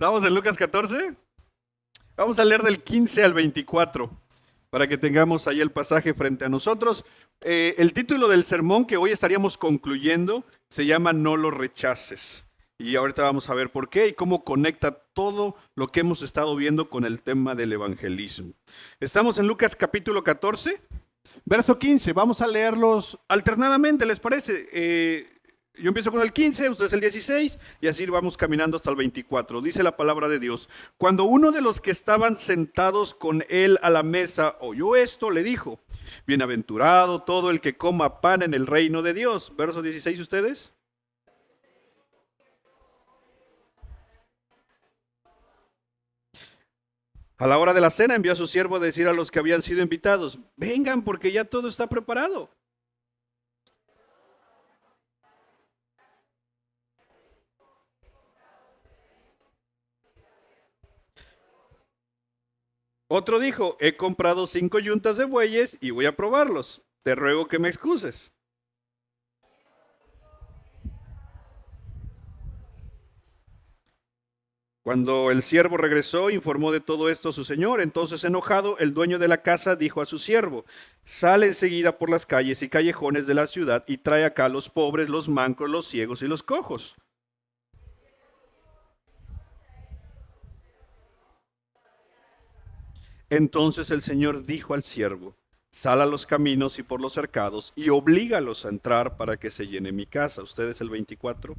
¿Estamos en Lucas 14? Vamos a leer del 15 al 24 para que tengamos ahí el pasaje frente a nosotros. El título del sermón que hoy estaríamos concluyendo se llama No lo rechaces. Y ahorita vamos a ver por qué y cómo conecta todo lo que hemos estado viendo con el tema del evangelismo. Estamos en Lucas capítulo 14, verso 15. Vamos a leerlos alternadamente, ¿les parece? Yo empiezo con el 15, ustedes el 16 y así vamos caminando hasta el 24. Dice la palabra de Dios: cuando uno de los que estaban sentados con él a la mesa oyó esto, le dijo: bienaventurado todo el que coma pan en el reino de Dios. Verso 16, ustedes. A la hora de la cena envió a su siervo a decir a los que habían sido invitados: vengan porque ya todo está preparado. Otro dijo: he comprado 5 yuntas de bueyes y voy a probarlos. Te ruego que me excuses. Cuando el siervo regresó, informó de todo esto a su señor. Entonces, enojado, el dueño de la casa dijo a su siervo: sale enseguida por las calles y callejones de la ciudad y trae acá a los pobres, los mancos, los ciegos y los cojos. Entonces el señor dijo al siervo: sal a los caminos y por los cercados y oblígalos a entrar para que se llene mi casa. Ustedes el 24.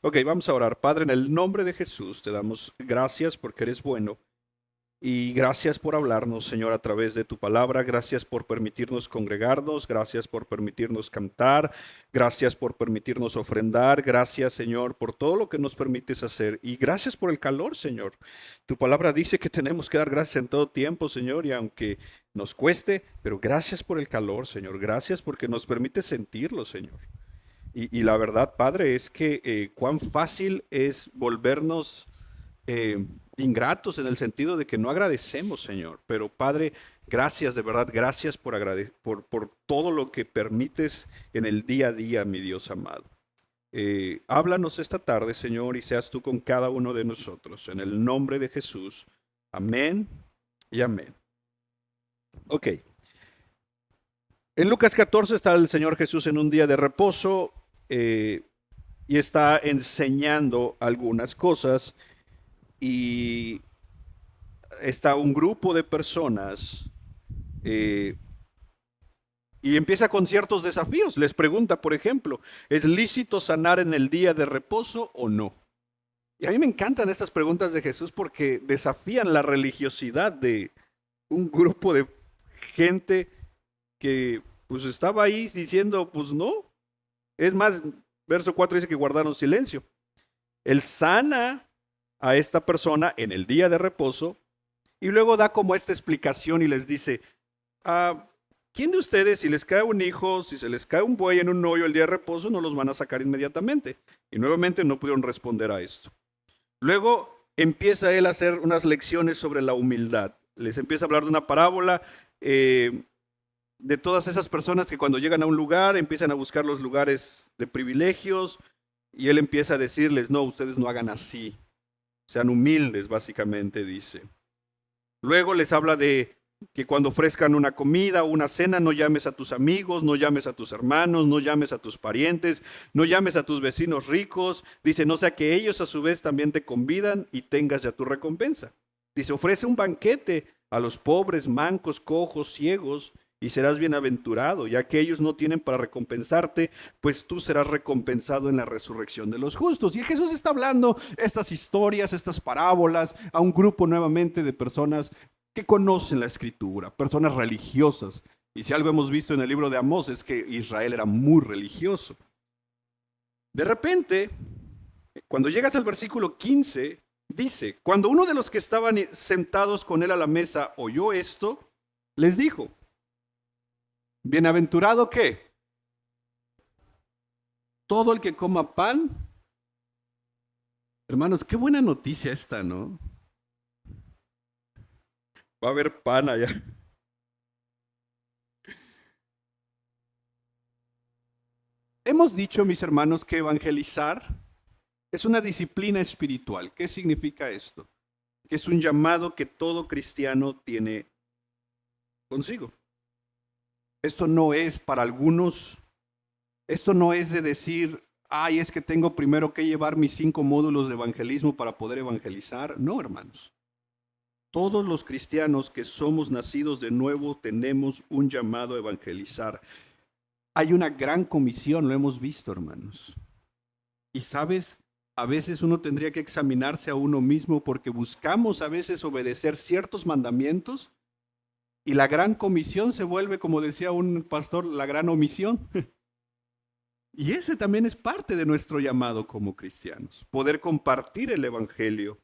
Ok, vamos a orar. Padre, en el nombre de Jesús te damos gracias porque eres bueno. Y gracias por hablarnos, Señor, a través de tu palabra. Gracias por permitirnos congregarnos. Gracias por permitirnos cantar. Gracias por permitirnos ofrendar. Gracias, Señor, por todo lo que nos permites hacer. Y gracias por el calor, Señor. Tu palabra dice que tenemos que dar gracias en todo tiempo, Señor, y aunque nos cueste, pero gracias por el calor, Señor. Gracias porque nos permite sentirlo, Señor. Y la verdad, Padre, es que cuán fácil es volvernos ingratos en el sentido de que no agradecemos, Señor. Pero Padre, gracias, de verdad, gracias por todo lo que permites en el día a día, mi Dios amado. Háblanos esta tarde, Señor, y seas tú con cada uno de nosotros. En el nombre de Jesús. Amén y amén. Ok. En Lucas 14 está el Señor Jesús en un día de reposo y está enseñando algunas cosas y está un grupo de personas eh, y empieza con ciertos desafíos. Les pregunta, por ejemplo, ¿es lícito sanar en el día de reposo o no? Y a mí me encantan estas preguntas de Jesús porque desafían la religiosidad de un grupo de gente que pues estaba ahí diciendo, pues no. Es más, verso 4 dice que guardaron silencio. Él sana a esta persona en el día de reposo y luego da como esta explicación y les dice: ah, ¿quién de ustedes, si les cae un hijo, si se les cae un buey en un hoyo el día de reposo, no los van a sacar inmediatamente? Y nuevamente no pudieron responder a esto. Luego empieza él a hacer unas lecciones sobre la humildad. Les empieza a hablar de una parábola de todas esas personas que cuando llegan a un lugar empiezan a buscar los lugares de privilegios y él empieza a decirles: no, ustedes no hagan así, sean humildes, básicamente dice. Luego les habla de que cuando ofrezcan una comida o una cena, no llames a tus amigos, no llames a tus hermanos, no llames a tus parientes, no llames a tus vecinos ricos. Dice, no sea que ellos a su vez también te convidan y tengas ya tu recompensa. Dice, ofrece un banquete a los pobres, mancos, cojos, ciegos, y serás bienaventurado, ya que ellos no tienen para recompensarte, pues tú serás recompensado en la resurrección de los justos. Y Jesús está hablando estas historias, estas parábolas a un grupo nuevamente de personas que conocen la escritura, personas religiosas. Y si algo hemos visto en el libro de Amós es que Israel era muy religioso. De repente, cuando llegas al versículo 15, dice, cuando uno de los que estaban sentados con él a la mesa oyó esto, les dijo, bienaventurado qué, todo el que coma pan. Hermanos, qué buena noticia esta, ¿no? Va a haber pan allá. Hemos dicho, mis hermanos, que evangelizar es una disciplina espiritual. ¿Qué significa esto? Que es un llamado que todo cristiano tiene consigo. Esto no es para algunos, esto no es de decir, ay, es que tengo primero que llevar mis 5 módulos de evangelismo para poder evangelizar. No, hermanos. Todos los cristianos que somos nacidos de nuevo tenemos un llamado a evangelizar. Hay una gran comisión, lo hemos visto, hermanos. Y sabes, a veces uno tendría que examinarse a uno mismo porque buscamos a veces obedecer ciertos mandamientos y la gran comisión se vuelve, como decía un pastor, la gran omisión. Y ese también es parte de nuestro llamado como cristianos, poder compartir el evangelio.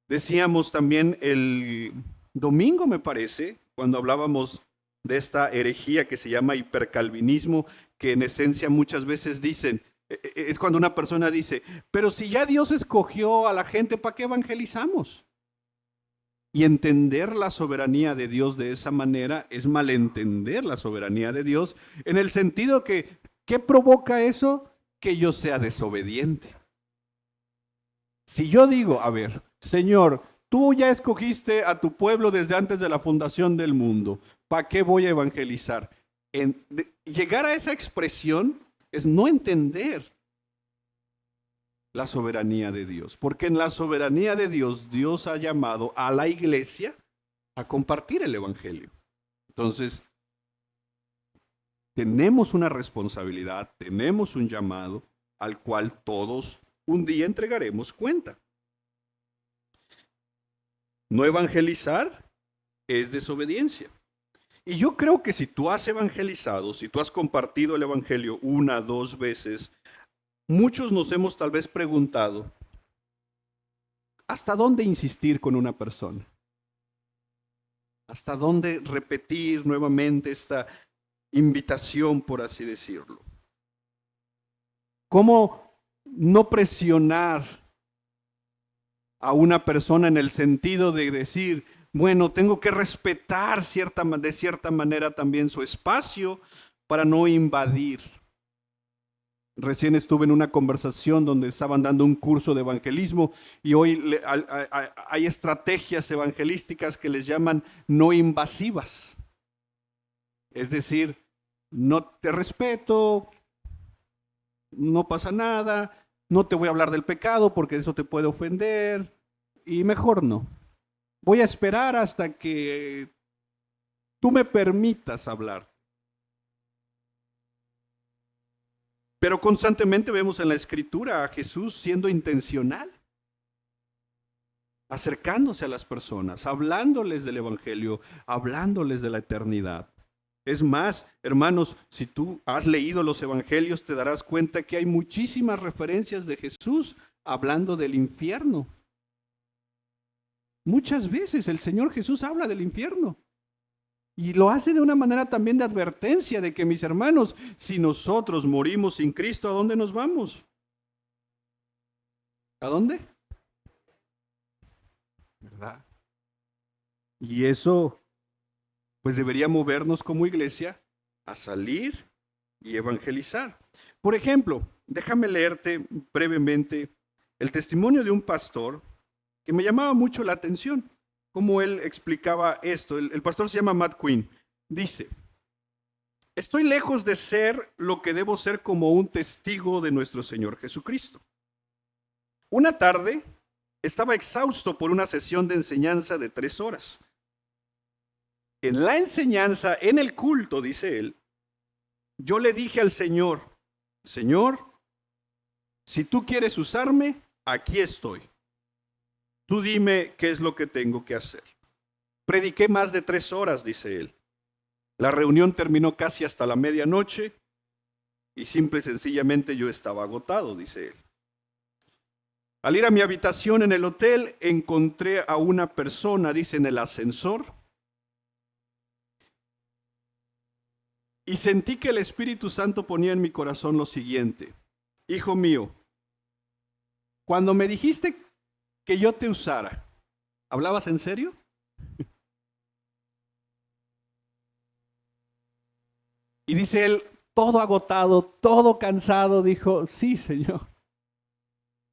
Decíamos también el domingo, me parece, cuando hablábamos de esta herejía que se llama hipercalvinismo, que en esencia muchas veces dicen, es cuando una persona dice, pero si ya Dios escogió a la gente, ¿para qué evangelizamos? Y entender la soberanía de Dios de esa manera es malentender la soberanía de Dios en el sentido que, ¿qué provoca eso? Que yo sea desobediente. Si yo digo, a ver, Señor, tú ya escogiste a tu pueblo desde antes de la fundación del mundo, ¿para qué voy a evangelizar? Llegar a esa expresión es no entender la soberanía de Dios, porque en la soberanía de Dios, Dios ha llamado a la iglesia a compartir el evangelio. Entonces, tenemos una responsabilidad, tenemos un llamado al cual todos un día entregaremos cuenta. No evangelizar es desobediencia. Y yo creo que si tú has evangelizado, si tú has compartido el evangelio 1, 2 veces, muchos nos hemos tal vez preguntado, ¿hasta dónde insistir con una persona? ¿Hasta dónde repetir nuevamente esta invitación, por así decirlo? ¿Cómo no presionar a una persona en el sentido de decir, bueno, tengo que respetar de cierta manera también su espacio para no invadir? Recién estuve en una conversación donde estaban dando un curso de evangelismo y hoy hay estrategias evangelísticas que les llaman no invasivas. Es decir, no te respeto, no pasa nada, no te voy a hablar del pecado porque eso te puede ofender y mejor no. Voy a esperar hasta que tú me permitas hablar. Pero constantemente vemos en la Escritura a Jesús siendo intencional, acercándose a las personas, hablándoles del Evangelio, hablándoles de la eternidad. Es más, hermanos, si tú has leído los Evangelios, te darás cuenta que hay muchísimas referencias de Jesús hablando del infierno. Muchas veces el Señor Jesús habla del infierno. Y lo hace de una manera también de advertencia de que, mis hermanos, si nosotros morimos sin Cristo, ¿a dónde nos vamos? ¿A dónde? ¿Verdad? Y eso, pues debería movernos como iglesia a salir y evangelizar. Por ejemplo, déjame leerte brevemente el testimonio de un pastor que me llamaba mucho la atención. Como él explicaba esto. El pastor se llama Matt Quinn. Dice, estoy lejos de ser lo que debo ser como un testigo de nuestro Señor Jesucristo. Una tarde estaba exhausto por una sesión de enseñanza de 3 horas. En la enseñanza, en el culto, dice él, yo le dije al Señor, Señor, si tú quieres usarme, aquí estoy. Tú dime qué es lo que tengo que hacer. Prediqué más de 3 horas, dice él. La reunión terminó casi hasta la medianoche y simple y sencillamente yo estaba agotado, dice él. Al ir a mi habitación en el hotel, encontré a una persona, dice, en el ascensor. Y sentí que el Espíritu Santo ponía en mi corazón lo siguiente. Hijo mío, cuando me dijiste que yo te usara, ¿hablabas en serio? Y dice él, todo agotado, todo cansado, dijo, sí, Señor.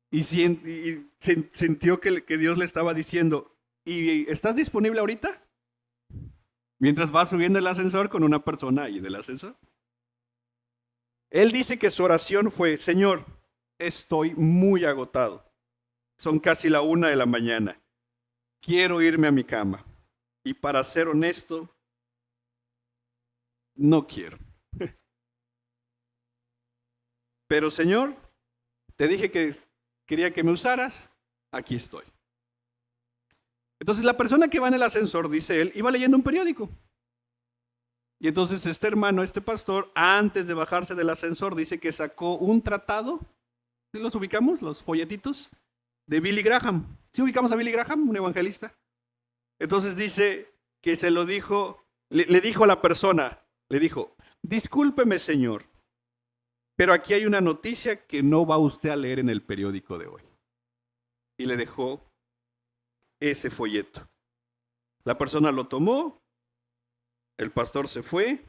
Y sintió que Dios le estaba diciendo, ¿y estás disponible ahorita? Mientras va subiendo el ascensor con una persona ahí del ascensor. Él dice que su oración fue, Señor, estoy muy agotado. Son casi la 1 de la mañana. Quiero irme a mi cama. Y para ser honesto, no quiero. Pero Señor, te dije que quería que me usaras, aquí estoy. Entonces la persona que va en el ascensor, dice él, iba leyendo un periódico. Y entonces este hermano, este pastor, antes de bajarse del ascensor, dice que sacó un tratado, ¿sí los ubicamos? Los folletitos de Billy Graham. ¿Sí ubicamos a Billy Graham, un evangelista? Entonces dice que se lo dijo, le dijo a la persona, le dijo, discúlpeme señor, pero aquí hay una noticia que no va usted a leer en el periódico de hoy. Y le dejó ese folleto. La persona lo tomó, el pastor se fue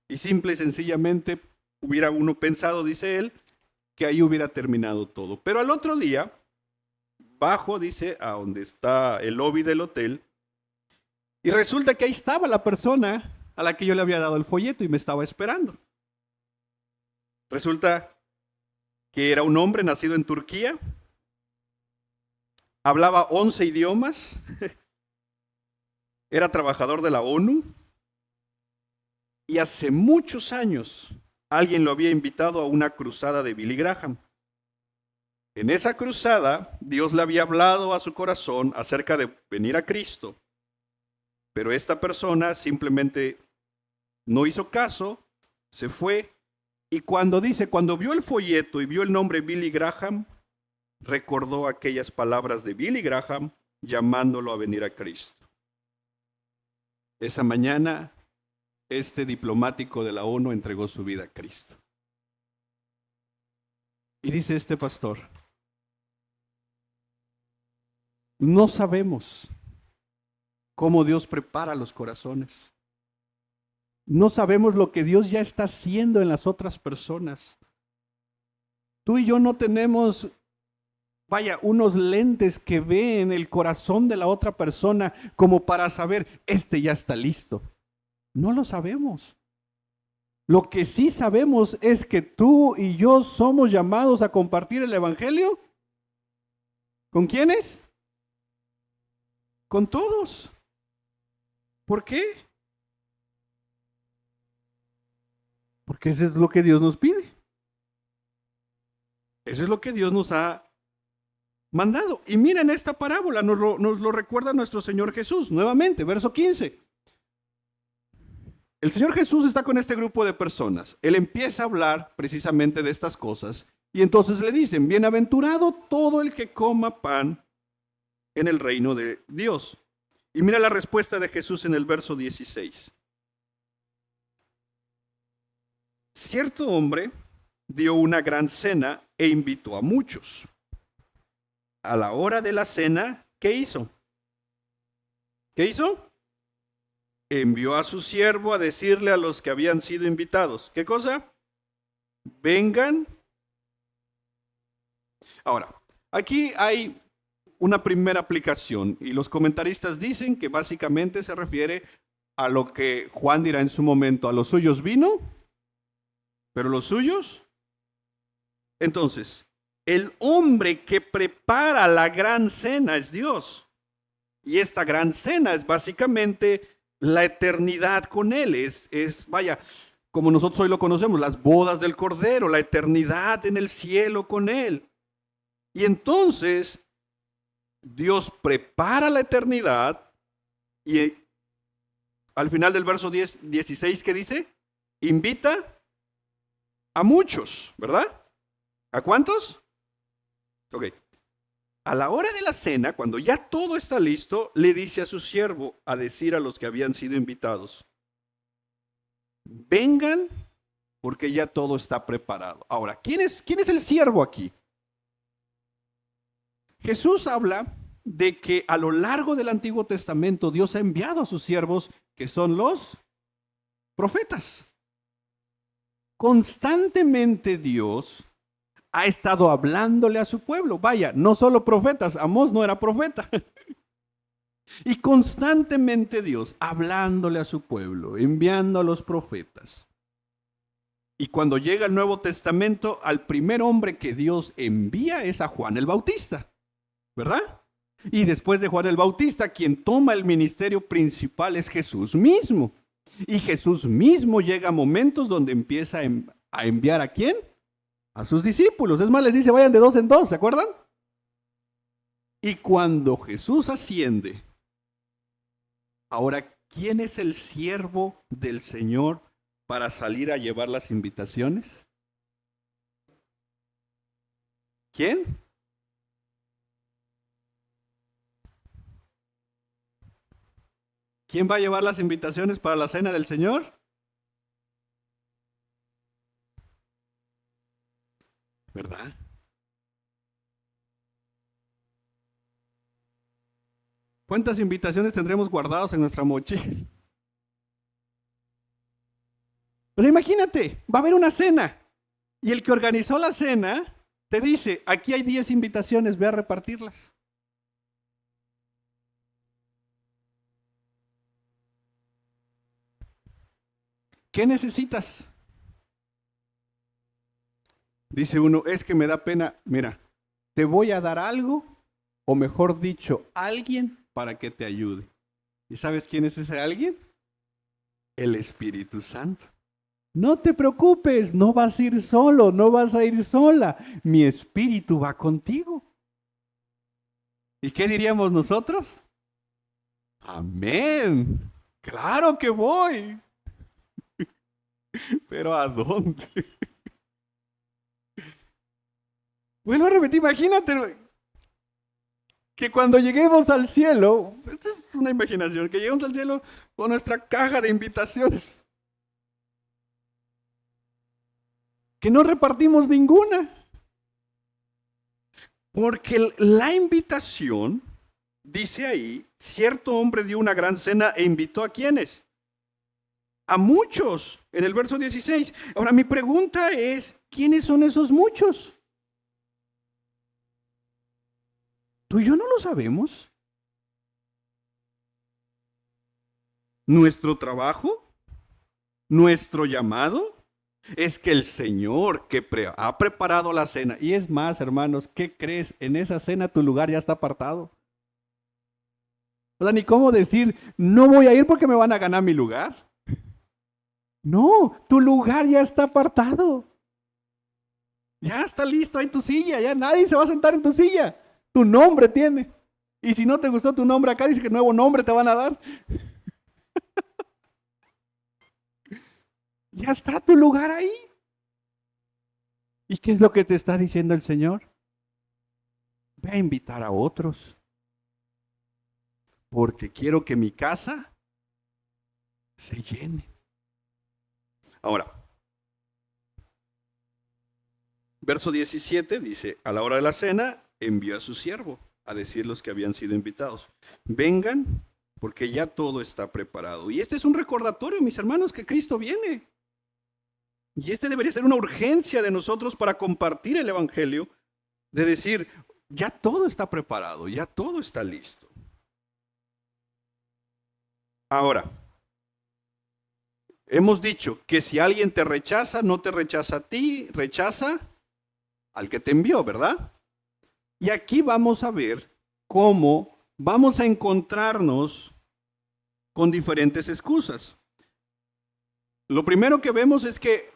y simple y sencillamente hubiera uno pensado, dice él, que ahí hubiera terminado todo. Pero al otro día, bajo, dice, a donde está el lobby del hotel, y resulta que ahí estaba la persona a la que yo le había dado el folleto y me estaba esperando. Resulta que era un hombre nacido en Turquía, hablaba 11 idiomas, era trabajador de la ONU y hace muchos años alguien lo había invitado a una cruzada de Billy Graham. En esa cruzada, Dios le había hablado a su corazón acerca de venir a Cristo, pero esta persona simplemente no hizo caso, se fue, y cuando vio el folleto y vio el nombre Billy Graham, recordó aquellas palabras de Billy Graham llamándolo a venir a Cristo. Esa mañana, este diplomático de la ONU entregó su vida a Cristo. Y dice este pastor, no sabemos cómo Dios prepara los corazones. No sabemos lo que Dios ya está haciendo en las otras personas. Tú y yo no tenemos, unos lentes que ven el corazón de la otra persona como para saber, este ya está listo. No lo sabemos. Lo que sí sabemos es que tú y yo somos llamados a compartir el evangelio. ¿Con quiénes? Con todos. ¿Por qué? Porque eso es lo que Dios nos pide. Eso es lo que Dios nos ha mandado. Y miren esta parábola, nos lo recuerda nuestro Señor Jesús. Nuevamente, verso 15. El Señor Jesús está con este grupo de personas. Él empieza a hablar precisamente de estas cosas. Y entonces le dicen, bienaventurado todo el que coma pan en el reino de Dios. Y mira la respuesta de Jesús en el verso 16. Cierto hombre dio una gran cena e invitó a muchos. A la hora de la cena, ¿qué hizo? ¿Qué hizo? Envió a su siervo a decirle a los que habían sido invitados, ¿qué cosa? Vengan. Ahora, aquí hay una primera aplicación y los comentaristas dicen que básicamente se refiere a lo que Juan dirá en su momento, a los suyos vino, pero los suyos. Entonces, el hombre que prepara la gran cena es Dios. Y esta gran cena es básicamente la eternidad con Él. Es como nosotros hoy lo conocemos, las bodas del Cordero, la eternidad en el cielo con Él. Y entonces, Dios prepara la eternidad y al final del verso 16, ¿qué dice? Invita a muchos, ¿verdad? ¿A cuántos? Ok. A la hora de la cena, cuando ya todo está listo, le dice a su siervo a decir a los que habían sido invitados, vengan porque ya todo está preparado. Ahora, ¿quién es el siervo aquí? Jesús habla de que a lo largo del Antiguo Testamento Dios ha enviado a sus siervos, que son los profetas. Constantemente Dios ha estado hablándole a su pueblo. Vaya, no solo profetas, Amós no era profeta. Y constantemente Dios hablándole a su pueblo, enviando a los profetas. Y cuando llega el Nuevo Testamento, al primer hombre que Dios envía es a Juan el Bautista, ¿verdad? Y después de Juan el Bautista, quien toma el ministerio principal es Jesús mismo. Y Jesús mismo llega a momentos donde empieza a enviar ¿a quién? A sus discípulos. Es más, les dice, vayan de dos en dos, ¿se acuerdan? Y cuando Jesús asciende, ahora, ¿quién es el siervo del Señor para salir a llevar las invitaciones? ¿Quién? ¿Quién va a llevar las invitaciones para la cena del Señor? ¿Verdad? ¿Cuántas invitaciones tendremos guardadas en nuestra mochila? Pues imagínate, va a haber una cena y el que organizó la cena te dice, aquí hay 10 invitaciones, ve a repartirlas. ¿Qué necesitas? Dice uno, es que me da pena, mira, te voy a dar algo, o mejor dicho, alguien para que te ayude. ¿Y sabes quién es ese alguien? El Espíritu Santo. No te preocupes, no vas a ir solo, no vas a ir sola. Mi Espíritu va contigo. ¿Y qué diríamos nosotros? Amén. Claro que voy. Pero ¿a dónde? Vuelvo a repetir, imagínate que cuando lleguemos al cielo, esta es una imaginación, que lleguemos al cielo con nuestra caja de invitaciones, que no repartimos ninguna. Porque la invitación, dice ahí, cierto hombre dio una gran cena e invitó a ¿quiénes? A muchos, en el verso 16. Ahora mi pregunta es, ¿quiénes son esos muchos? Tú y yo no lo sabemos. Nuestro trabajo, nuestro llamado, es que el Señor que ha preparado la cena, y es más, hermanos, ¿qué crees? En esa cena tu lugar ya está apartado. O sea, ni cómo decir, no voy a ir porque me van a ganar mi lugar. No, tu lugar ya está apartado. Ya está listo ahí tu silla, ya nadie se va a sentar en tu silla. Tu nombre tiene. Y si no te gustó tu nombre acá, dice que nuevo nombre te van a dar. Ya está tu lugar ahí. ¿Y qué es lo que te está diciendo el Señor? Ve a invitar a otros. Porque quiero que mi casa se llene. Ahora, verso 17 dice, a la hora de la cena envió a su siervo a decir los que habían sido invitados, vengan porque ya todo está preparado. Y este es un recordatorio, mis hermanos, que Cristo viene. Y este debería ser una urgencia de nosotros para compartir el Evangelio, de decir, ya todo está preparado, ya todo está listo. Ahora, hemos dicho que si alguien te rechaza, no te rechaza a ti, rechaza al que te envió, ¿verdad? Y aquí vamos a ver cómo vamos a encontrarnos con diferentes excusas. Lo primero que vemos es que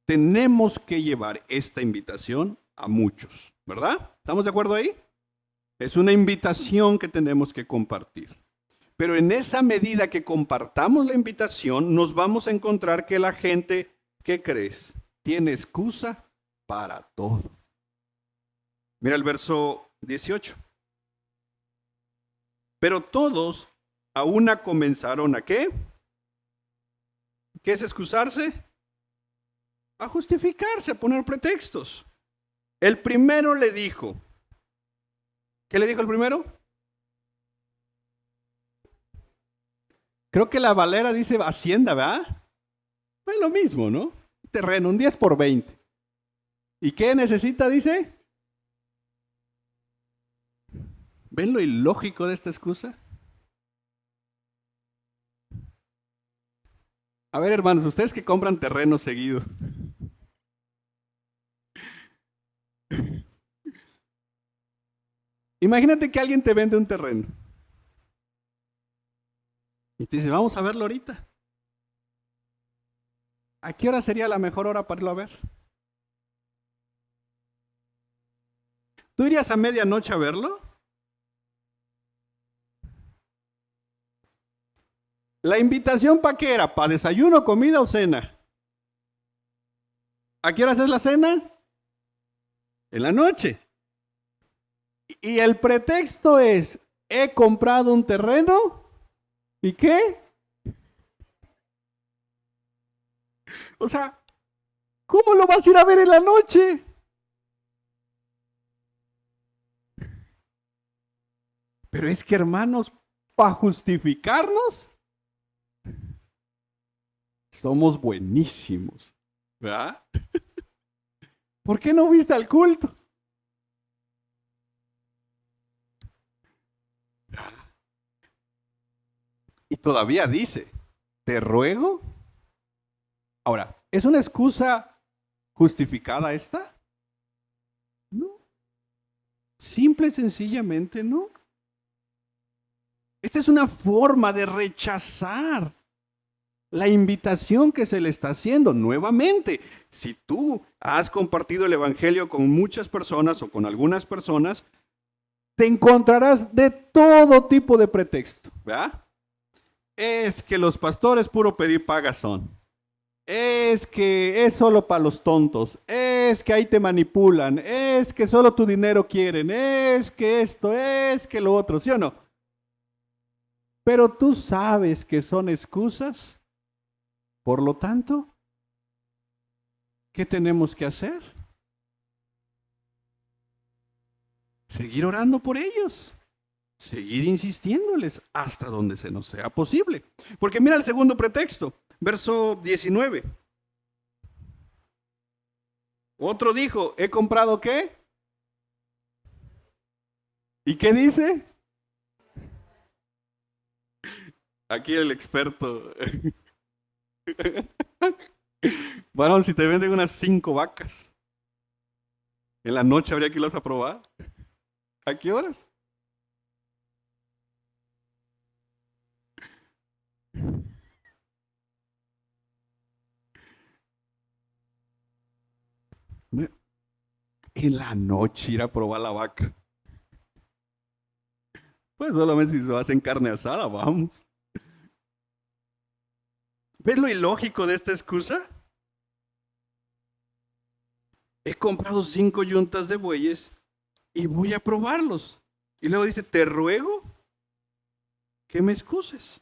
tenemos que llevar esta invitación a muchos, ¿verdad? ¿Estamos de acuerdo ahí? Es una invitación que tenemos que compartir. Pero en esa medida que compartamos la invitación, nos vamos a encontrar que la gente, ¿qué crees? Tiene excusa para todo. Mira el verso 18. Pero todos a una comenzaron ¿a qué? ¿Qué es excusarse? A justificarse, a poner pretextos. El primero le dijo, ¿qué le dijo el primero? Creo que la Valera dice Hacienda, ¿verdad? Es lo mismo, ¿no? Terreno, un 10 por 20. ¿Y qué necesita, dice? ¿Ven lo ilógico de esta excusa? A ver, hermanos, ustedes que compran terreno seguido. Imagínate que alguien te vende un terreno. Y te dice, vamos a verlo ahorita. ¿A qué hora sería la mejor hora para irlo a ver? ¿Tú irías a medianoche a verlo? ¿La invitación para qué era? ¿Para desayuno, comida o cena? ¿A qué horas es la cena? En la noche. Y el pretexto es, he comprado un terreno. ¿Y qué? O sea, ¿cómo lo vas a ir a ver en la noche? Pero es que, hermanos, para justificarnos, somos buenísimos, ¿verdad? ¿Por qué no viste al culto? Y todavía dice, te ruego. Ahora, ¿es una excusa justificada esta? No. Simple y sencillamente no. Esta es una forma de rechazar la invitación que se le está haciendo. Nuevamente, si tú has compartido el Evangelio con muchas personas o con algunas personas, te encontrarás de todo tipo de pretexto, ¿verdad? Es que los pastores puro pedir paga son. Es que es solo para los tontos. Es que ahí te manipulan. Es que solo tu dinero quieren. Es que esto, es que lo otro, ¿sí o no? Pero tú sabes que son excusas. Por lo tanto, ¿qué tenemos que hacer? Seguir orando por ellos. Seguir insistiéndoles hasta donde se nos sea posible. Porque mira el segundo pretexto, verso 19. Otro dijo, ¿he comprado qué? ¿Y qué dice? Aquí el experto. Varón, si te venden unas 5 vacas, en la noche habría que irlas a probar. ¿A qué horas? En la noche ir a probar la vaca. Pues solamente si se hacen carne asada, vamos. ¿Ves lo ilógico de esta excusa? He comprado 5 yuntas de bueyes y voy a probarlos. Y luego dice, te ruego que me excuses.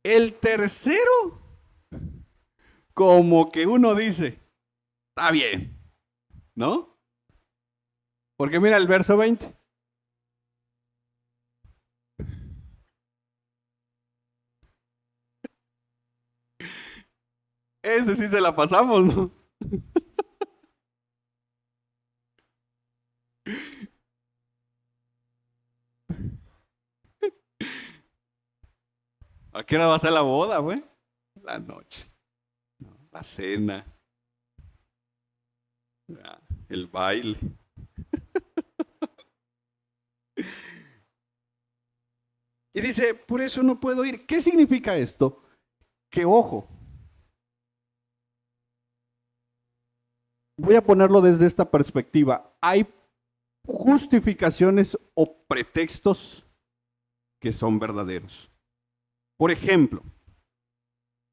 El tercero, como que uno dice, está bien, ¿no? Porque mira el verso 20. Ese sí se la pasamos, ¿no? ¿A qué hora va a ser la boda, güey? La noche, la cena, el baile. Y dice, por eso no puedo ir. ¿Qué significa esto? Que ojo, voy a ponerlo desde esta perspectiva. Hay justificaciones o pretextos que son verdaderos. Por ejemplo,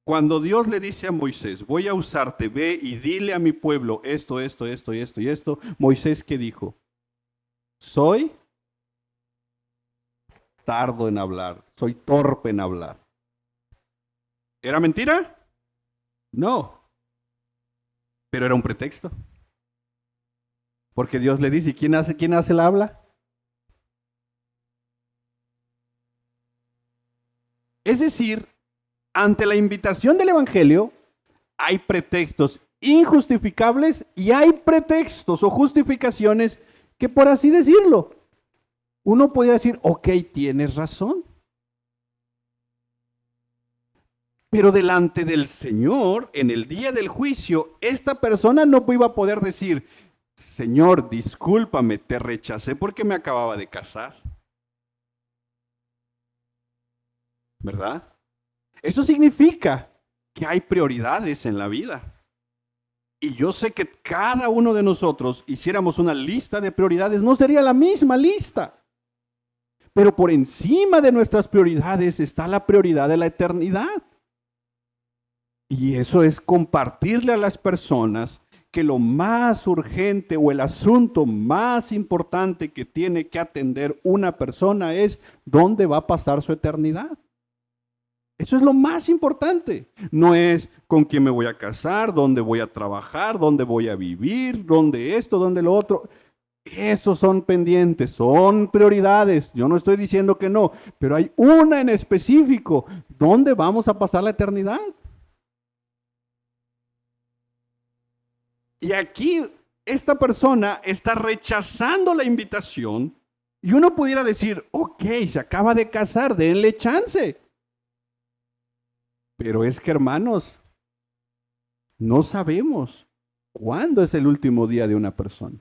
cuando Dios le dice a Moisés, voy a usarte, ve y dile a mi pueblo esto, esto, esto y esto y esto, Moisés, ¿qué dijo? Soy tardo en hablar, soy torpe en hablar. ¿Era mentira? No, pero era un pretexto. Porque Dios le dice, ¿y quién hace el habla? Es decir, ante la invitación del Evangelio, hay pretextos injustificables y hay pretextos o justificaciones que, por así decirlo, uno podría decir, ok, tienes razón. Pero delante del Señor, en el día del juicio, esta persona no iba a poder decir, Señor, discúlpame, te rechacé porque me acababa de casar. ¿Verdad? Eso significa que hay prioridades en la vida. Y yo sé que cada uno de nosotros hiciéramos una lista de prioridades, no sería la misma lista. Pero por encima de nuestras prioridades está la prioridad de la eternidad. Y eso es compartirle a las personas que lo más urgente o el asunto más importante que tiene que atender una persona es dónde va a pasar su eternidad. Eso es lo más importante. No es con quién me voy a casar, dónde voy a trabajar, dónde voy a vivir, dónde esto, dónde lo otro. Esos son pendientes, son prioridades. Yo no estoy diciendo que no, pero hay una en específico. ¿Dónde vamos a pasar la eternidad? Y aquí esta persona está rechazando la invitación y uno pudiera decir, ok, se acaba de casar, denle chance. Pero es que, hermanos, no sabemos cuándo es el último día de una persona.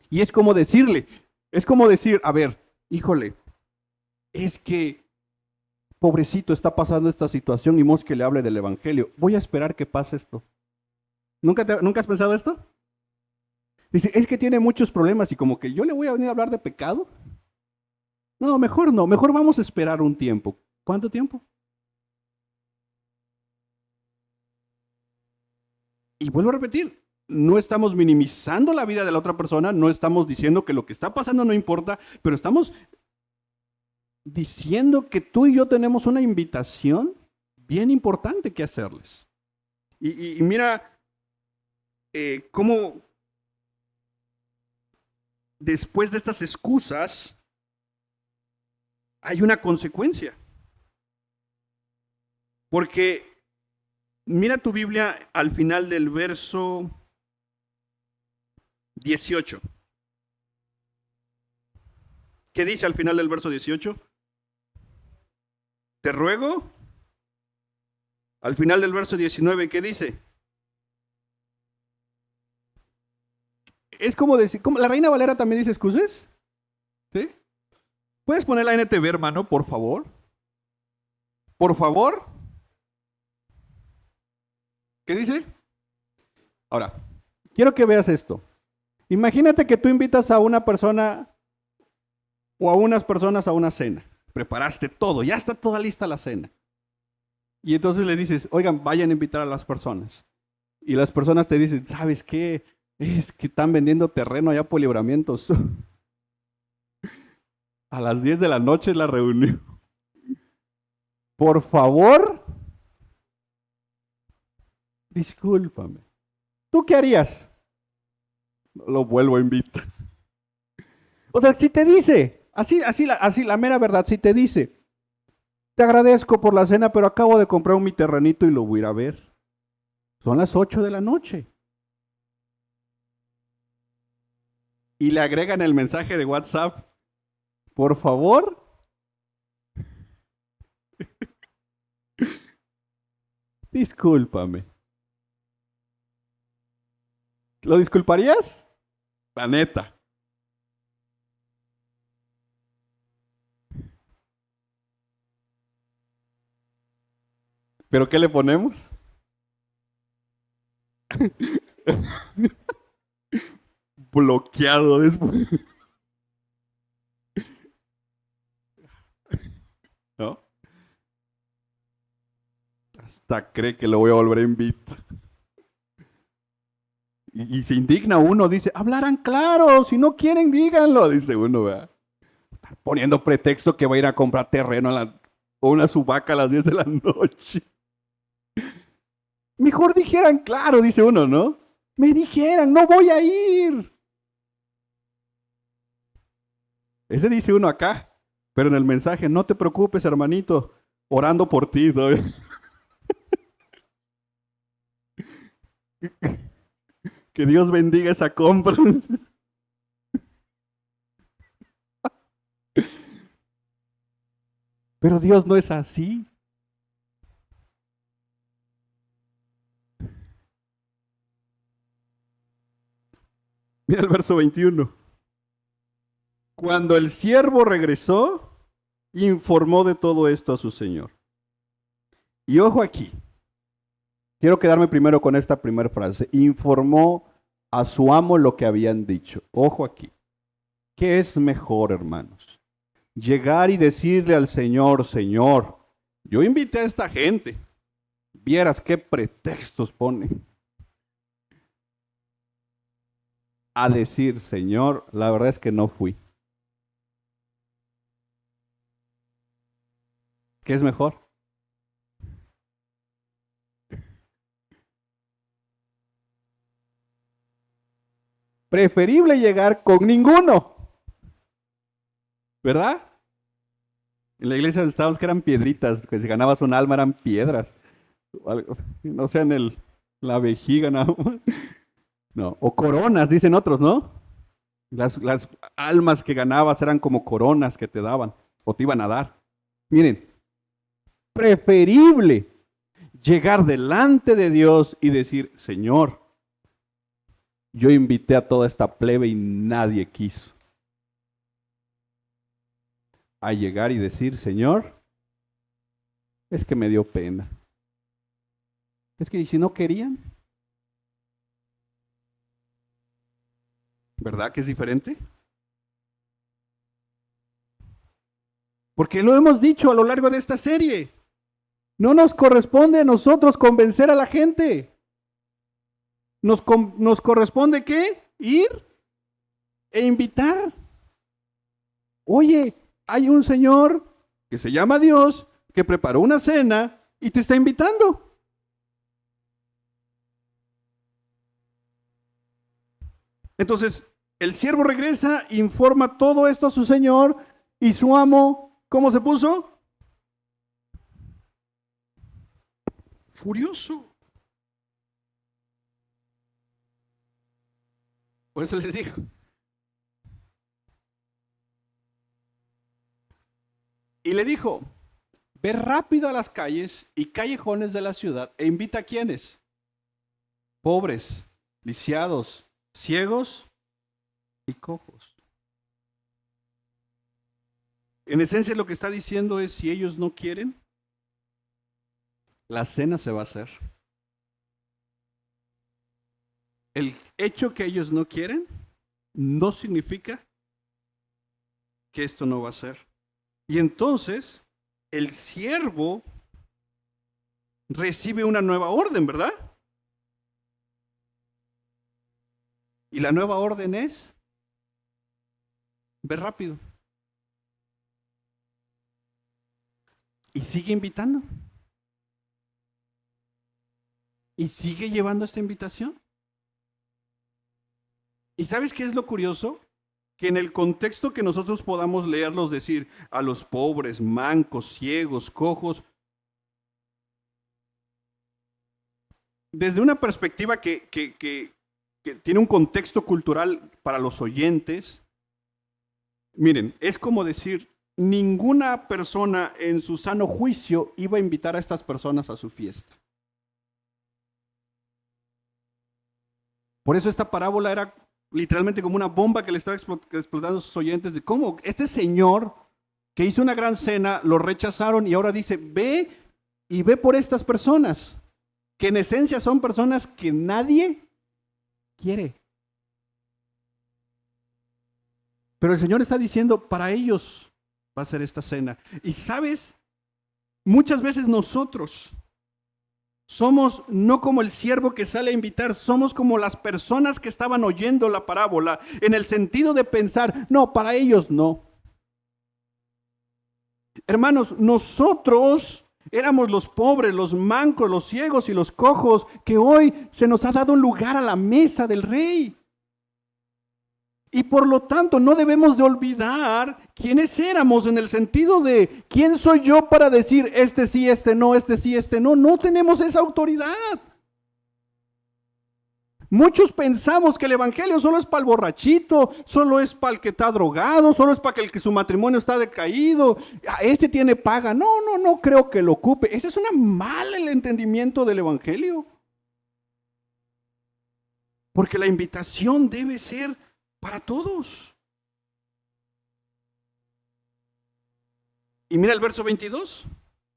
Y es como decir, a ver, híjole, es que pobrecito está pasando esta situación y mos que le hable del evangelio. Voy a esperar que pase esto. ¿Nunca has pensado esto? Dice, es que tiene muchos problemas y como que yo le voy a venir a hablar de pecado. No, mejor vamos a esperar un tiempo. ¿Cuánto tiempo? Y vuelvo a repetir, no estamos minimizando la vida de la otra persona, no estamos diciendo que lo que está pasando no importa, pero estamos diciendo que tú y yo tenemos una invitación bien importante que hacerles. Y mira cómo después de estas excusas hay una consecuencia. Porque mira tu Biblia al final del verso 18. ¿Qué dice al final del verso 18? Te ruego. Al final del verso 19, ¿qué dice? Es como decir, como la Reina Valera también dice excuses. ¿Sí? ¿Puedes poner la NTV, hermano, por favor? Por favor. ¿Qué dice? Ahora, quiero que veas esto. Imagínate que tú invitas a una persona o a unas personas a una cena. Preparaste todo, ya está toda lista la cena. Y entonces le dices, oigan, vayan a invitar a las personas. Y las personas te dicen, ¿sabes qué? Es que están vendiendo terreno allá por Libramientos. A las 10 de la noche es la reunión. Por favor, discúlpame. ¿Tú qué harías? Lo vuelvo a invitar. O sea, si te dice, así la mera verdad, si te dice, te agradezco por la cena, pero acabo de comprar mi terrenito y lo voy a ir a ver. Son las 8 de la noche. Y le agregan el mensaje de WhatsApp, por favor. Discúlpame. ¿Lo disculparías? La neta. ¿Pero qué le ponemos? Bloqueado después. ¿No? Hasta cree que lo voy a volver a invitar. Y se indigna uno, dice, hablarán claro, si no quieren, díganlo, dice uno, ¿verdad? Poniendo pretexto que va a ir a comprar terreno o una subaca a las 10 de la noche. Mejor dijeran claro, dice uno, ¿no? Me dijeran, no voy a ir. Ese dice uno acá, pero en el mensaje, no te preocupes, hermanito, orando por ti, ¿no? Que Dios bendiga esa compra. Pero Dios no es así. Mira el verso 21. Cuando el siervo regresó, informó de todo esto a su señor. Y ojo aquí. Quiero quedarme primero con esta primera frase. Informó a su amo lo que habían dicho. Ojo aquí. ¿Qué es mejor, hermanos? Llegar y decirle al Señor, Señor, yo invité a esta gente. Vieras qué pretextos ponen. A decir, Señor, la verdad es que no fui. ¿Qué es mejor? Preferible llegar con ninguno. ¿Verdad? En la iglesia estábamos que eran piedritas, que si ganabas un alma eran piedras. No sé, en la vejiga, no. No. O coronas, dicen otros, ¿no? Las almas que ganabas eran como coronas que te daban o te iban a dar. Miren, preferible llegar delante de Dios y decir, Señor, yo invité a toda esta plebe y nadie quiso. A llegar y decir, Señor, es que me dio pena. Es que si no querían, ¿verdad que es diferente? Porque lo hemos dicho a lo largo de esta serie. No nos corresponde a nosotros convencer a la gente. Nos corresponde ¿qué? Ir e invitar. Oye, hay un Señor que se llama Dios, que preparó una cena y te está invitando. Entonces, el siervo regresa, informa todo esto a su señor y su amo, ¿cómo se puso? Furioso. Por eso les digo. Y le dijo, ve rápido a las calles y callejones de la ciudad e invita a quienes? Pobres, lisiados, ciegos y cojos. En esencia lo que está diciendo es, si ellos no quieren, la cena se va a hacer. El hecho que ellos no quieren no significa que esto no va a ser. Y entonces el siervo recibe una nueva orden, ¿verdad? Y la nueva orden es, ve rápido. Y sigue invitando. Y sigue llevando esta invitación. ¿Y sabes qué es lo curioso? Que en el contexto que nosotros podamos leerlos decir a los pobres, mancos, ciegos, cojos, desde una perspectiva que tiene un contexto cultural para los oyentes, miren, es como decir, ninguna persona en su sano juicio iba a invitar a estas personas a su fiesta. Por eso esta parábola era literalmente como una bomba que le estaba explotando a sus oyentes de cómo este señor que hizo una gran cena lo rechazaron y ahora dice, ve y ve por estas personas, que en esencia son personas que nadie quiere. Pero el Señor está diciendo, para ellos va a ser esta cena. Y sabes, muchas veces nosotros somos no como el siervo que sale a invitar, somos como las personas que estaban oyendo la parábola, en el sentido de pensar, no, para ellos no. Hermanos, nosotros éramos los pobres, los mancos, los ciegos y los cojos, que hoy se nos ha dado un lugar a la mesa del rey. Y por lo tanto no debemos de olvidar quiénes éramos en el sentido de quién soy yo para decir este sí, este no, este sí, este no. No tenemos esa autoridad. Muchos pensamos que el evangelio solo es para el borrachito, solo es para el que está drogado, solo es para el que su matrimonio está decaído. Este tiene paga. No creo que lo ocupe. Ese es una mala el entendimiento del evangelio. Porque la invitación debe ser para todos. Y mira el verso 22.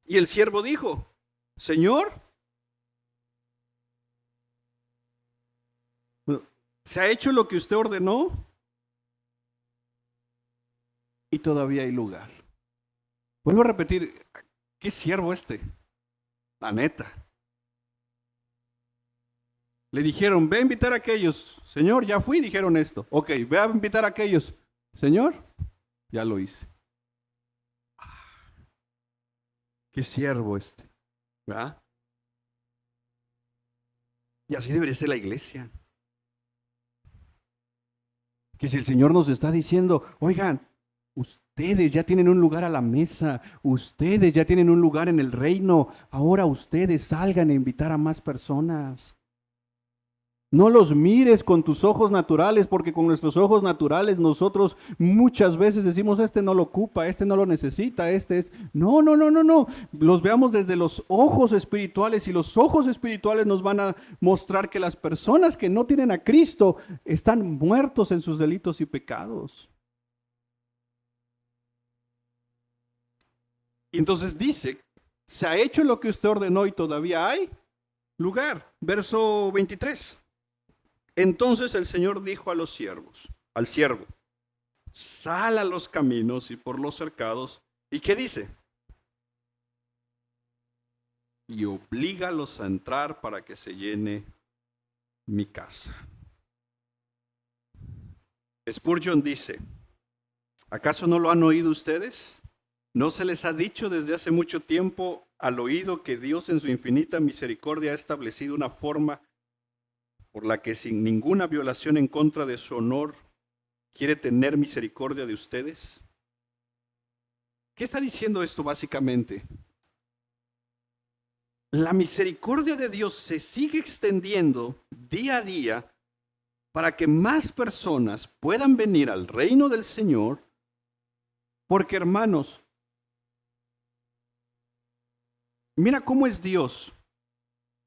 Y el siervo dijo, Señor, ¿se ha hecho lo que usted ordenó? Y todavía hay lugar. Vuelvo a repetir, ¿qué siervo este? La neta. Le dijeron, ve a invitar a aquellos. Señor, ya fui, dijeron esto. Ok, ve a invitar a aquellos. Señor, ya lo hice. Qué siervo este. ¿Verdad? Y así debería ser la iglesia. Que si el Señor nos está diciendo, oigan, ustedes ya tienen un lugar a la mesa, ustedes ya tienen un lugar en el reino, ahora ustedes salgan a invitar a más personas. No los mires con tus ojos naturales, porque con nuestros ojos naturales nosotros muchas veces decimos, este no lo ocupa, este no lo necesita, este es... No. Los veamos desde los ojos espirituales y los ojos espirituales nos van a mostrar que las personas que no tienen a Cristo están muertos en sus delitos y pecados. Y entonces dice, se ha hecho lo que usted ordenó y todavía hay lugar. Verso 23. Entonces el Señor dijo a los siervos, al siervo, sal a los caminos y por los cercados. ¿Y qué dice? Y oblígalos a entrar para que se llene mi casa. Spurgeon dice, ¿acaso no lo han oído ustedes? ¿No se les ha dicho desde hace mucho tiempo al oído que Dios en su infinita misericordia ha establecido una forma por la que sin ninguna violación en contra de su honor quiere tener misericordia de ustedes? ¿Qué está diciendo esto básicamente? La misericordia de Dios se sigue extendiendo día a día para que más personas puedan venir al reino del Señor, porque hermanos, mira cómo es Dios.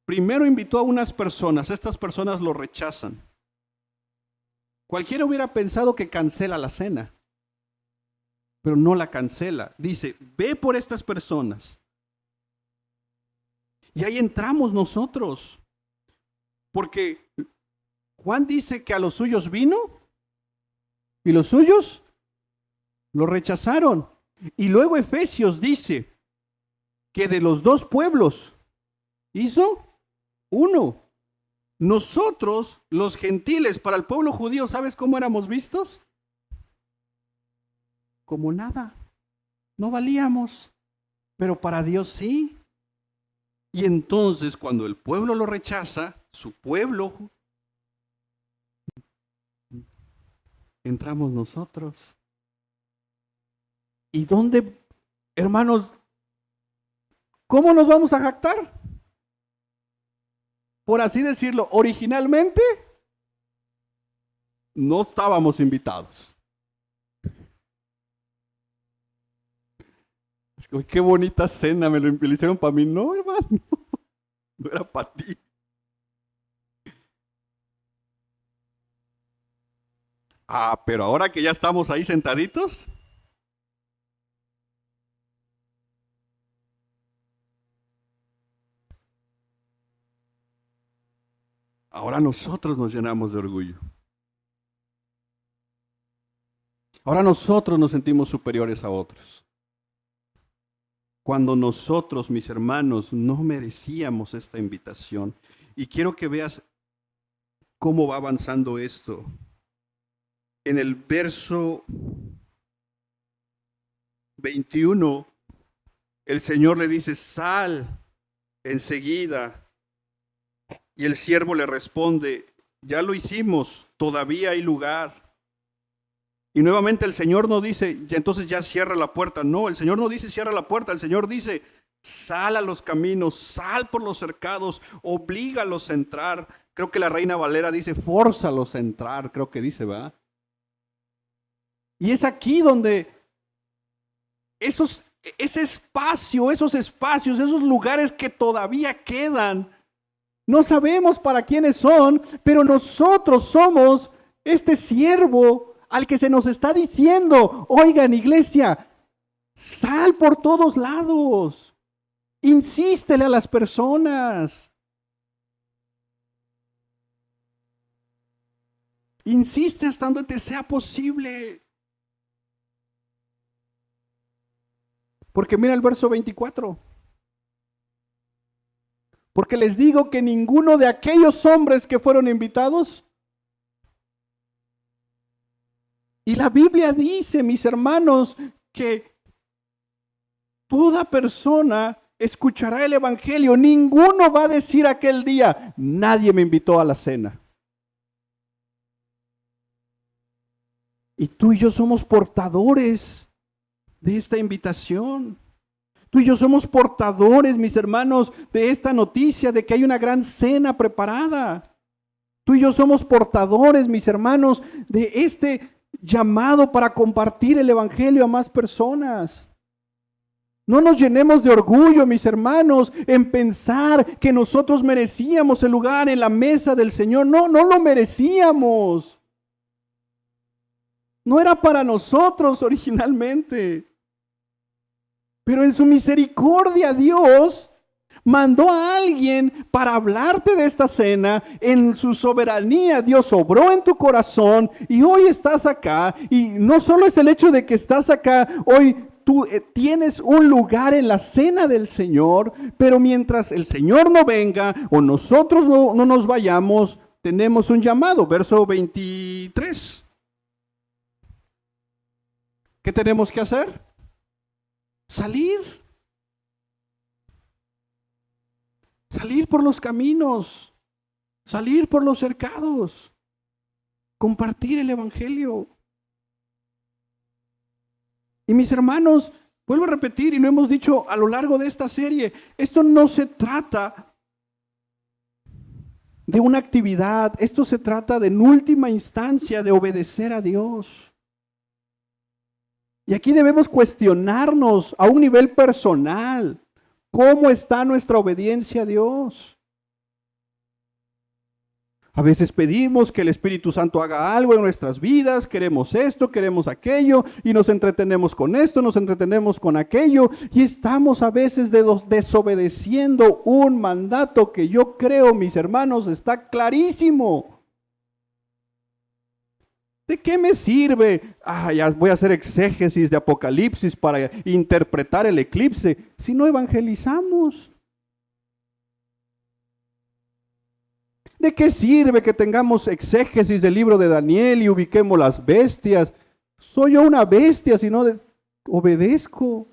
Primero invitó a unas personas, estas personas lo rechazan. Cualquiera hubiera pensado que cancela la cena, pero no la cancela. Dice, ve por estas personas. Y ahí entramos nosotros. Porque Juan dice que a los suyos vino y los suyos lo rechazaron. Y luego Efesios dice que de los dos pueblos hizo uno. Nosotros, los gentiles, para el pueblo judío, ¿sabes cómo éramos vistos? Como nada. No valíamos. Pero para Dios sí. Y entonces cuando el pueblo lo rechaza, su pueblo, entramos nosotros. ¿Y dónde, hermanos, cómo nos vamos a jactar? Por así decirlo, originalmente no estábamos invitados. Es que, qué bonita cena, me lo hicieron para mí. No, hermano, no era para ti. Pero ahora que ya estamos ahí sentaditos, ahora nosotros nos llenamos de orgullo. Ahora nosotros nos sentimos superiores a otros. Cuando nosotros, mis hermanos, no merecíamos esta invitación. Y quiero que veas cómo va avanzando esto. En el verso 21, el Señor le dice, sal enseguida. Y el siervo le responde, ya lo hicimos, todavía hay lugar. Y nuevamente el Señor no dice, entonces ya cierra la puerta. No, el Señor no dice cierra la puerta. El Señor dice, sal a los caminos, sal por los cercados, oblígalos a entrar. Creo que la Reina Valera dice, fórzalos a entrar, creo que dice, ¿verdad? Y es aquí donde ese espacio, esos espacios, esos lugares que todavía quedan, no sabemos para quiénes son, pero nosotros somos este siervo al que se nos está diciendo, oigan iglesia, sal por todos lados, insístele a las personas, insiste hasta donde te sea posible. Porque mira el verso 24. Porque les digo que ninguno de aquellos hombres que fueron invitados, y la Biblia dice, mis hermanos, que toda persona escuchará el evangelio. Ninguno va a decir aquel día, nadie me invitó a la cena. Y tú y yo somos portadores de esta invitación. Tú y yo somos portadores, mis hermanos, de esta noticia de que hay una gran cena preparada. Tú y yo somos portadores, mis hermanos, de este llamado para compartir el evangelio a más personas. No nos llenemos de orgullo, mis hermanos, en pensar que nosotros merecíamos el lugar en la mesa del Señor. No, no lo merecíamos. No era para nosotros originalmente. Pero en su misericordia Dios mandó a alguien para hablarte de esta cena. En su soberanía Dios obró en tu corazón y hoy estás acá. Y no solo es el hecho de que estás acá, hoy tú tienes un lugar en la cena del Señor, pero mientras el Señor no venga o nosotros no nos vayamos, tenemos un llamado. Verso 23. ¿Qué tenemos que hacer? Salir por los caminos, salir por los cercados, compartir el evangelio. Y mis hermanos, vuelvo a repetir y lo hemos dicho a lo largo de esta serie, esto no se trata de una actividad, esto se trata de en última instancia de obedecer a Dios. Y aquí debemos cuestionarnos a un nivel personal, ¿cómo está nuestra obediencia a Dios? A veces pedimos que el Espíritu Santo haga algo en nuestras vidas, queremos esto, queremos aquello, y nos entretenemos con esto, nos entretenemos con aquello, y estamos a veces desobedeciendo un mandato que yo creo, mis hermanos, está clarísimo. ¿De qué me sirve? Ya voy a hacer exégesis de Apocalipsis para interpretar el eclipse si no evangelizamos. ¿De qué sirve que tengamos exégesis del libro de Daniel y ubiquemos las bestias? Soy yo una bestia si no obedezco.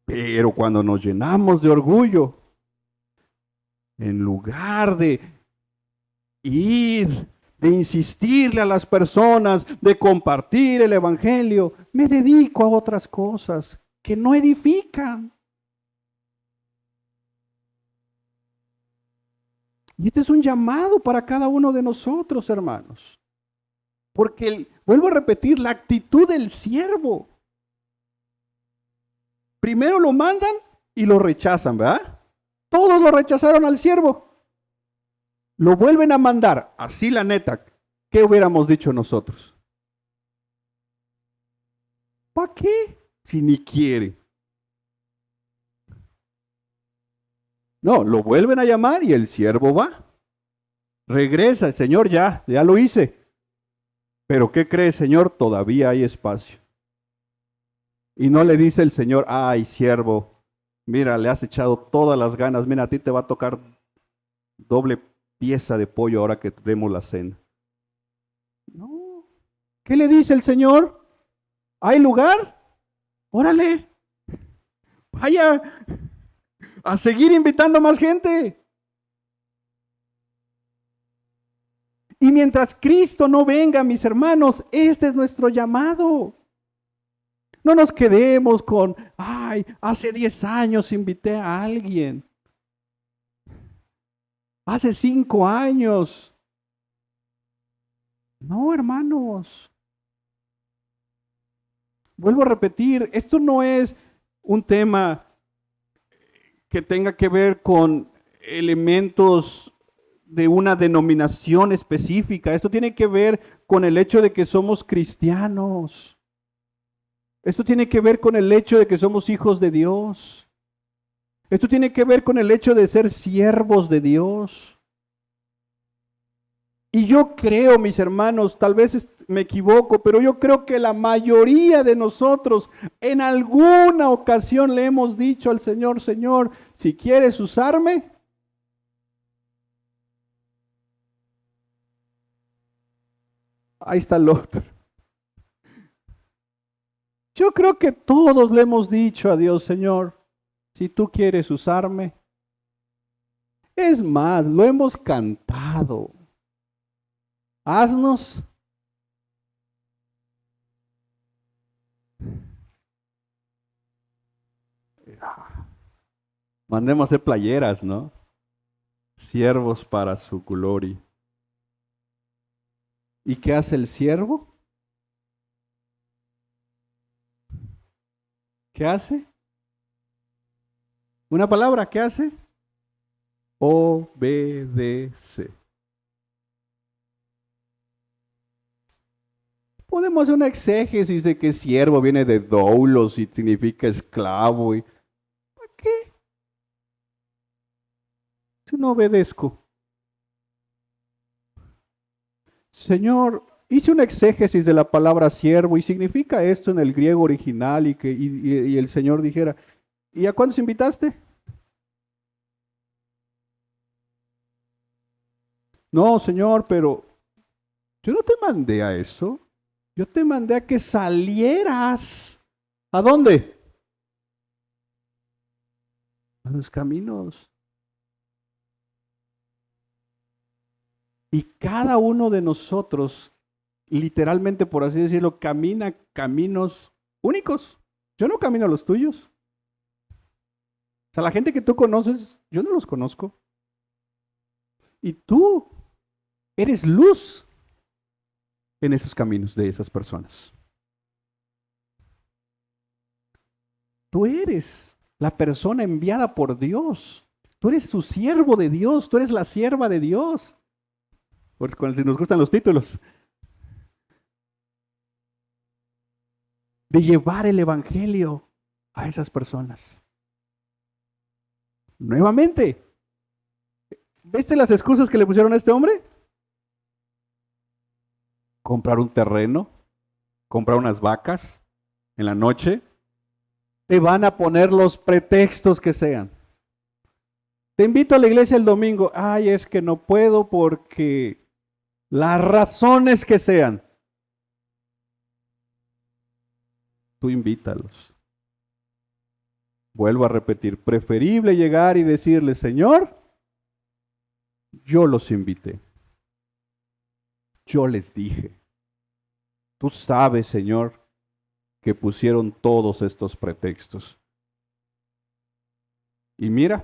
Pero cuando nos llenamos de orgullo, en lugar de ir, de insistirle a las personas, de compartir el evangelio, me dedico a otras cosas que no edifican. Y este es un llamado para cada uno de nosotros, hermanos. Porque, vuelvo a repetir, la actitud del siervo. Primero lo mandan y lo rechazan, ¿verdad? Todos lo rechazaron al siervo. Lo vuelven a mandar, así la neta, ¿qué hubiéramos dicho nosotros? ¿Para qué? Si ni quiere. No, lo vuelven a llamar y el siervo va. Regresa, el Señor, ya lo hice. Pero ¿qué cree, Señor? Todavía hay espacio. Y no le dice el Señor, ay, siervo, mira, le has echado todas las ganas, mira, a ti te va a tocar doble pieza de pollo ahora que demos la cena. No. ¿Qué le dice el Señor? ¿Hay lugar? Órale. Vaya a seguir invitando más gente. Y mientras Cristo no venga, mis hermanos, este es nuestro llamado. No nos quedemos con, ay, hace 10 años invité a alguien. Hace 5 años. No, hermanos. Vuelvo a repetir, esto no es un tema que tenga que ver con elementos de una denominación específica. Esto tiene que ver con el hecho de que somos cristianos. Esto tiene que ver con el hecho de que somos hijos de Dios. Esto tiene que ver con el hecho de ser siervos de Dios. Y yo creo, mis hermanos, tal vez me equivoco, pero yo creo que la mayoría de nosotros en alguna ocasión le hemos dicho al Señor, Señor, si quieres usarme, ahí está el otro. Yo creo que todos le hemos dicho a Dios, Señor, si tú quieres usarme. Es más, lo hemos cantado. Haznos. Mandemos a hacer playeras, ¿no? Siervos para su gloria. ¿Y qué hace el siervo? ¿Qué hace? Una palabra, ¿qué hace? Obedece. Podemos hacer una exégesis de que siervo viene de doulos y significa esclavo. ¿Para qué? Si no obedezco. Señor, hice una exégesis de la palabra siervo y significa esto en el griego original y el Señor dijera, ¿y a cuántos invitaste? No, Señor, pero yo no te mandé a eso. Yo te mandé a que salieras. ¿A dónde? A los caminos. Y cada uno de nosotros, literalmente por así decirlo, camina caminos únicos. Yo no camino los tuyos. O sea, la gente que tú conoces, yo no los conozco. Y tú eres luz en esos caminos de esas personas. Tú eres la persona enviada por Dios. Tú eres su siervo de Dios. Tú eres la sierva de Dios. Por si nos gustan los títulos. De llevar el evangelio a esas personas. Nuevamente, ¿viste las excusas que le pusieron a este hombre? Comprar un terreno, comprar unas vacas en la noche. Te van a poner los pretextos que sean. Te invito a la iglesia el domingo. Ay, es que no puedo porque las razones que sean. Tú invítalos. Vuelvo a repetir, preferible llegar y decirle, Señor, yo los invité. Yo les dije. Tú sabes, Señor, que pusieron todos estos pretextos. Y mira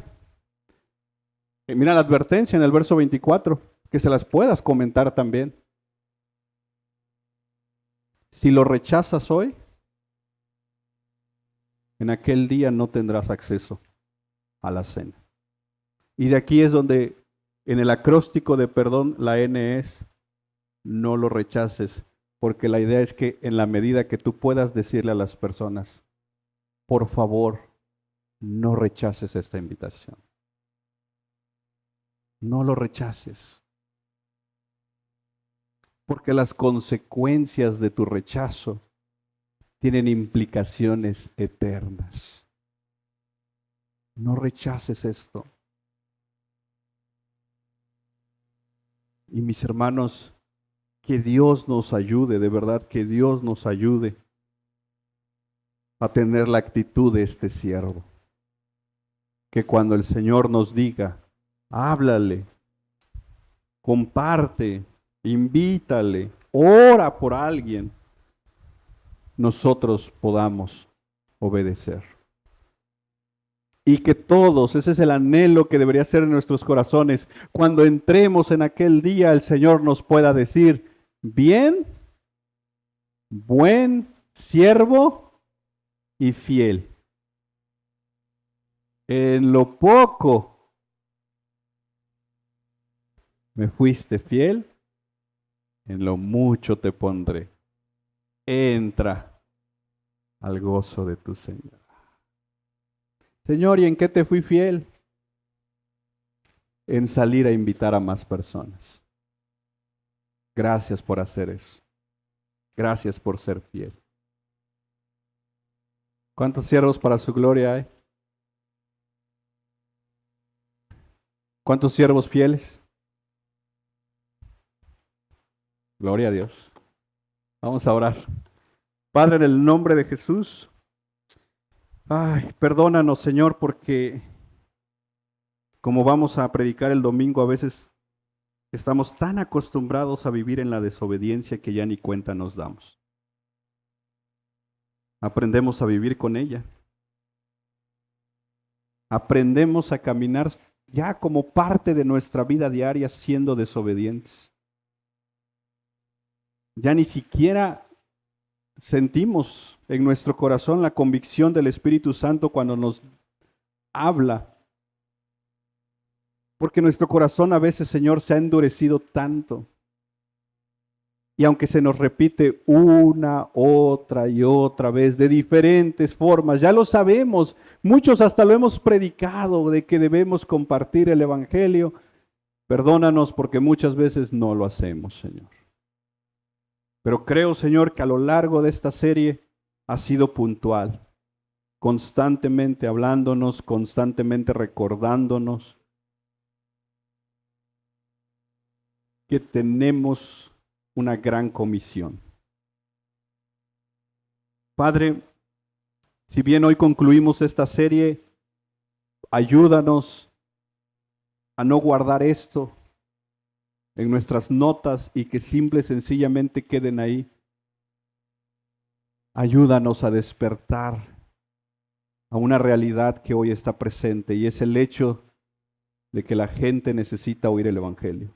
la advertencia en el verso 24, que se las puedas comentar también. Si lo rechazas hoy, en aquel día no tendrás acceso a la cena. Y de aquí es donde en el acróstico de perdón la N es, no lo rechaces, porque la idea es que en la medida que tú puedas decirle a las personas, por favor, no rechaces esta invitación. No lo rechaces. Porque las consecuencias de tu rechazo tienen implicaciones eternas. No rechaces esto. Y mis hermanos, que Dios nos ayude, de verdad que Dios nos ayude a tener la actitud de este siervo. Que cuando el Señor nos diga, háblale, comparte, invítale, ora por alguien, nosotros podamos obedecer. Y que todos, ese es el anhelo que debería ser en nuestros corazones, cuando entremos en aquel día, el Señor nos pueda decir, bien, buen siervo y fiel. En lo poco me fuiste fiel, en lo mucho te pondré. Entra al gozo de tu Señor. Señor, ¿y en qué te fui fiel? En salir a invitar a más personas. Gracias por hacer eso. Gracias por ser fiel. ¿Cuántos siervos para su gloria hay? ¿Cuántos siervos fieles? Gloria a Dios. Vamos a orar. Padre, en el nombre de Jesús, perdónanos, Señor, porque como vamos a predicar el domingo, a veces estamos tan acostumbrados a vivir en la desobediencia que ya ni cuenta nos damos. Aprendemos a vivir con ella. Aprendemos a caminar ya como parte de nuestra vida diaria siendo desobedientes. Ya ni siquiera sentimos en nuestro corazón la convicción del Espíritu Santo cuando nos habla. Porque nuestro corazón a veces, Señor, se ha endurecido tanto. Y aunque se nos repite una, otra y otra vez, de diferentes formas, ya lo sabemos, muchos hasta lo hemos predicado de que debemos compartir el Evangelio. Perdónanos porque muchas veces no lo hacemos, Señor. Pero creo, Señor, que a lo largo de esta serie ha sido puntual, constantemente hablándonos, constantemente recordándonos que tenemos una gran comisión. Padre, si bien hoy concluimos esta serie, ayúdanos a no guardar esto en nuestras notas y que simple y sencillamente queden ahí. Ayúdanos a despertar a una realidad que hoy está presente y es el hecho de que la gente necesita oír el Evangelio.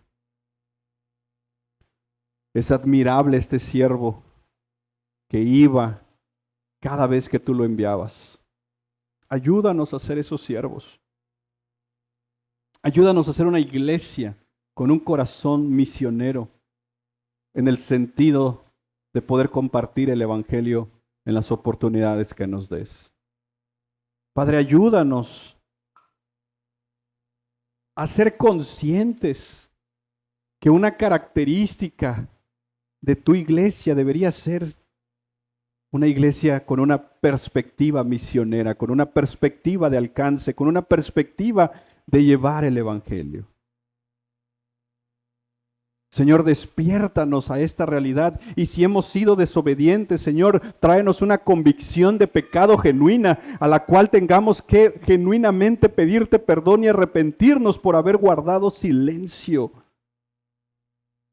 Es admirable este siervo que iba cada vez que tú lo enviabas. Ayúdanos a ser esos siervos. Ayúdanos a ser una iglesia con un corazón misionero en el sentido de poder compartir el Evangelio en las oportunidades que nos des. Padre, ayúdanos a ser conscientes que una característica de tu iglesia debería ser una iglesia con una perspectiva misionera, con una perspectiva de alcance, con una perspectiva de llevar el Evangelio. Señor, despiértanos a esta realidad y si hemos sido desobedientes, Señor, tráenos una convicción de pecado genuina a la cual tengamos que genuinamente pedirte perdón y arrepentirnos por haber guardado silencio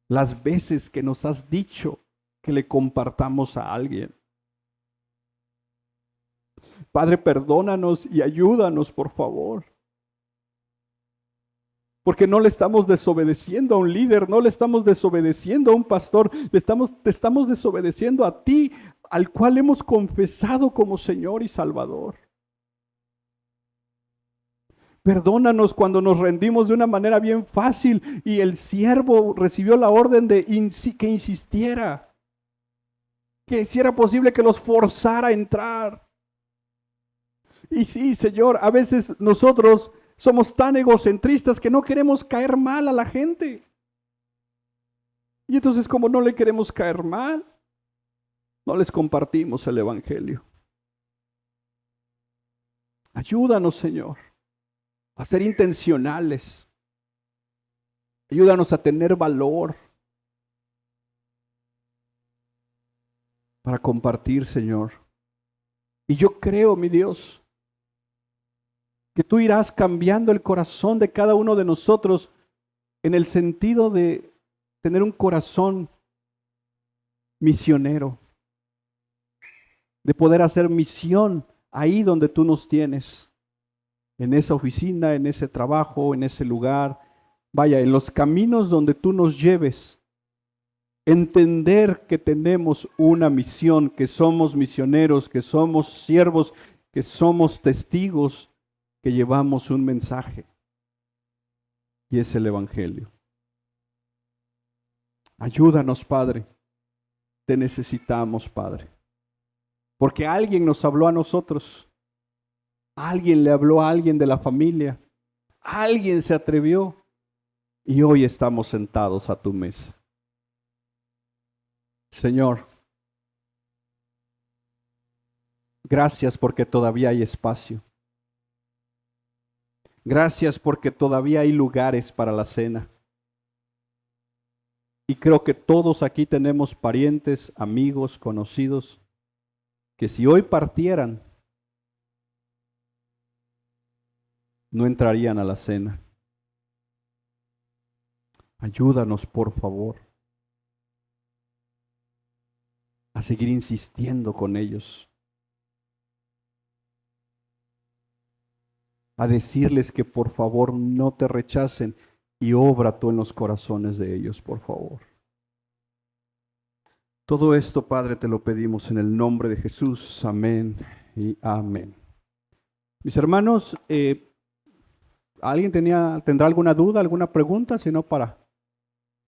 las veces que nos has dicho que le compartamos a alguien. Padre, perdónanos y ayúdanos, por favor. Porque no le estamos desobedeciendo a un líder, no le estamos desobedeciendo a un pastor, te estamos desobedeciendo a ti, al cual hemos confesado como Señor y Salvador. Perdónanos cuando nos rendimos de una manera bien fácil y el siervo recibió la orden de que insistiera, que si era posible que los forzara a entrar. Y sí, Señor, a veces nosotros somos tan egocentristas que no queremos caer mal a la gente. Y entonces, como no le queremos caer mal, no les compartimos el Evangelio. Ayúdanos, Señor, a ser intencionales. Ayúdanos a tener valor para compartir, Señor. Y yo creo, mi Dios, que tú irás cambiando el corazón de cada uno de nosotros en el sentido de tener un corazón misionero, de poder hacer misión ahí donde tú nos tienes, en esa oficina, en ese trabajo, en ese lugar, vaya, en los caminos donde tú nos lleves. Entender que tenemos una misión, que somos misioneros, que somos siervos, que somos testigos, que llevamos un mensaje. Y es el Evangelio. Ayúdanos, Padre. Te necesitamos, Padre. Porque alguien nos habló a nosotros. Alguien le habló a alguien de la familia. Alguien se atrevió. Y hoy estamos sentados a tu mesa. Señor, gracias porque todavía hay espacio. Gracias porque todavía hay lugares para la cena. Y creo que todos aquí tenemos parientes, amigos, conocidos, que si hoy partieran, no entrarían a la cena. Ayúdanos, por favor, a seguir insistiendo con ellos, a decirles que por favor no te rechacen y obra tú en los corazones de ellos, por favor. Todo esto, Padre, te lo pedimos en el nombre de Jesús. Amén y amén. Mis hermanos, ¿alguien tendrá alguna duda, alguna pregunta? Si no, para